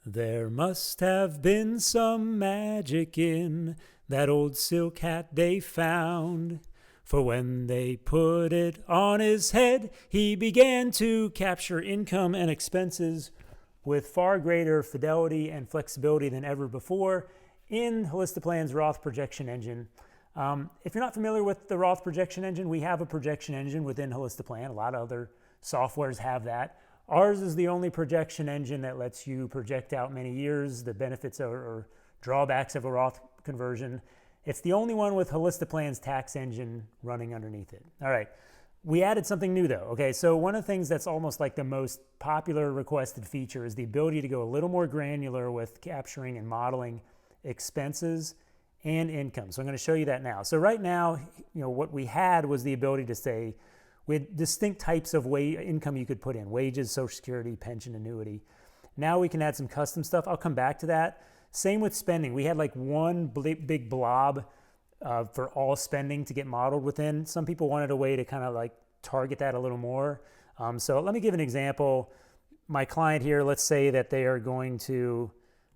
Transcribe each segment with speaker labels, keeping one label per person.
Speaker 1: There must have been some magic in that old silk hat they found, for when they put it on his head, he began to capture income and expenses with far greater fidelity and flexibility than ever before in Holistiplan's Roth projection engine. If you're not familiar with the Roth projection engine, we have a projection engine within Holistiplan. A lot of other softwares have that. Ours is the only projection engine that lets you project out many years, the benefits or drawbacks of a Roth conversion. It's the only one with Holistiplan's tax engine running underneath it. All right, we added something new though. Okay, so one of the things that's almost like the most popular requested feature is the ability to go a little more granular with capturing and modeling expenses and income. So I'm going to show you that now. So right now, what we had was the ability to say, we had distinct types of income you could put in: wages, Social Security, pension, annuity. Now we can add some custom stuff. I'll come back to that. Same with spending. We had like one big blob for all spending to get modeled within. Some people wanted a way to kind of like target that a little more. So let me give an example. My client here, let's say that they are going to,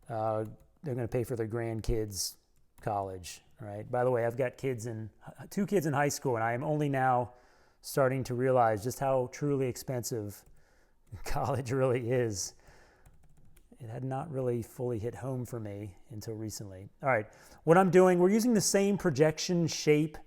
Speaker 1: they're going to pay for their grandkids' college. All right. By the way, I've got two kids in high school, and I am only now starting to realize just how truly expensive college really is. It had not really fully hit home for me until recently. All right, what I'm doing, we're using the same projection shape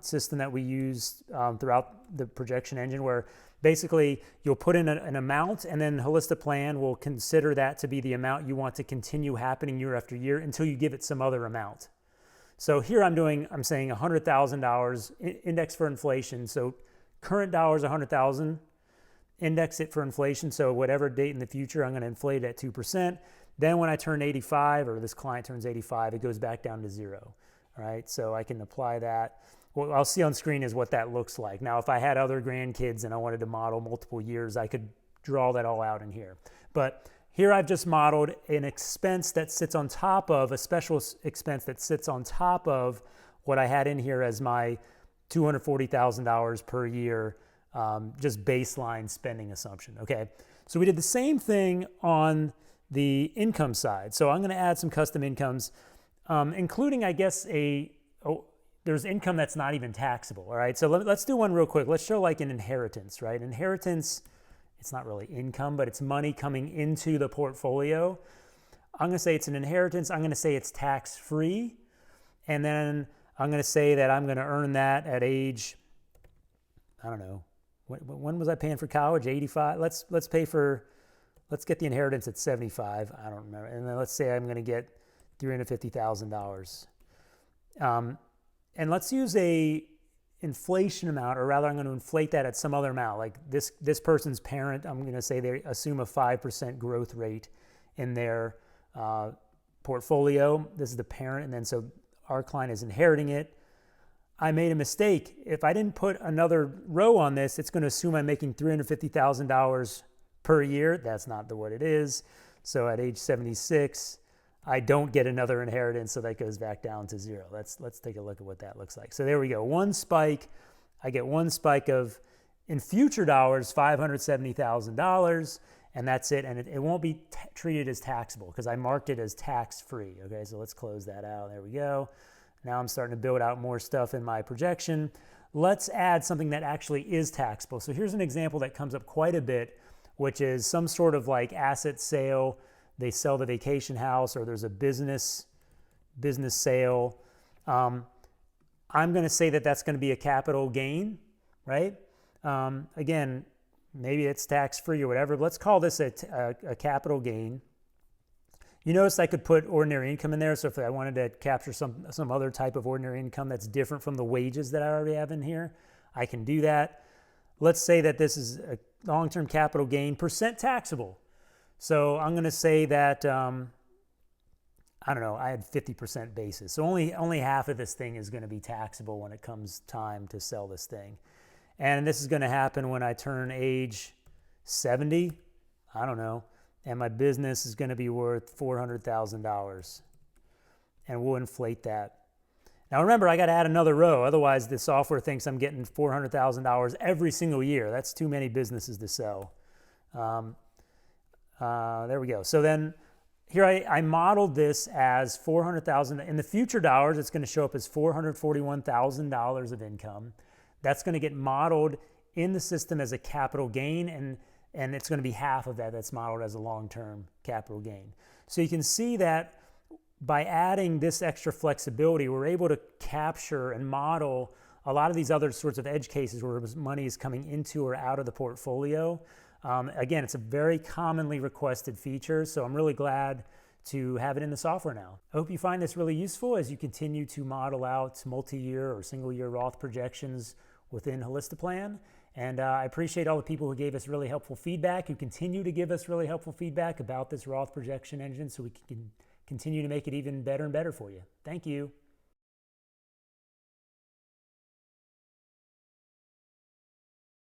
Speaker 1: system that we used throughout the projection engine, where basically you'll put in an amount, and then Holistiplan will consider that to be the amount you want to continue happening year after year until you give it some other amount. So here I'm saying $100,000 index for inflation. So current dollars, 100,000, index it for inflation. So whatever date in the future, I'm going to inflate it at 2%. Then when I turn 85, or this client turns 85, it goes back down to zero. All right. So I can apply that. What I'll see on screen is what that looks like. Now, if I had other grandkids and I wanted to model multiple years, I could draw that all out in here. But here I've just modeled an expense that sits on top of a special expense that sits on top of what I had in here as my $240,000 per year, just baseline spending assumption. Okay, so we did the same thing on the income side. So I'm going to add some custom incomes, including, I guess, there's income that's not even taxable. All right, so let's do one real quick. Let's show like an inheritance, right? Inheritance, it's not really income, but it's money coming into the portfolio. I'm going to say it's an inheritance. I'm going to say it's tax-free. And then I'm going to say that I'm going to earn that at age, I don't know, when was I paying for college? 85? Let's get the inheritance at 75. I don't remember. And then let's say I'm going to get $350,000. And let's use a inflation amount, or rather I'm going to inflate that at some other amount. Like this person's parent, I'm going to say they assume a 5% growth rate in their portfolio. This is the parent, and then so our client is inheriting it. I made a mistake. If I didn't put another row on this, it's going to assume I'm making $350,000 per year. That's not what it is. So at age 76, I don't get another inheritance, so that goes back down to zero. Let's take a look at what that looks like. So there we go. One spike. I get one spike of, in future dollars, $570,000, and that's it. And it won't be treated as taxable because I marked it as tax-free. Okay, so let's close that out. There we go. Now I'm starting to build out more stuff in my projection. Let's add something that actually is taxable. So here's an example that comes up quite a bit, which is some sort of like asset sale. They sell the vacation house, or there's a business sale. I'm going to say that that's going to be a capital gain, right? Again, maybe it's tax-free or whatever. But let's call this a capital gain. You notice I could put ordinary income in there. So if I wanted to capture some other type of ordinary income that's different from the wages that I already have in here, I can do that. Let's say that this is a long-term capital gain, percent taxable. So I'm going to say that, I don't know, I had 50% basis. So only half of this thing is going to be taxable when it comes time to sell this thing. And this is going to happen when I turn age 70, I don't know, and my business is going to be worth $400,000. And we'll inflate that. Now remember, I got to add another row. Otherwise, the software thinks I'm getting $400,000 every single year. That's too many businesses to sell. There we go. So then here I modeled this as $400,000. In the future dollars, it's going to show up as $441,000 of income. That's going to get modeled in the system as a capital gain, and it's going to be half of that that's modeled as a long-term capital gain. So you can see that by adding this extra flexibility, we're able to capture and model a lot of these other sorts of edge cases where money is coming into or out of the portfolio. Again, it's a very commonly requested feature, so I'm really glad to have it in the software now. I hope you find this really useful as you continue to model out multi-year or single-year Roth projections within Holistiplan. And I appreciate all the people who gave us really helpful feedback, who continue to give us really helpful feedback about this Roth projection engine so we can continue to make it even better and better for you. Thank you.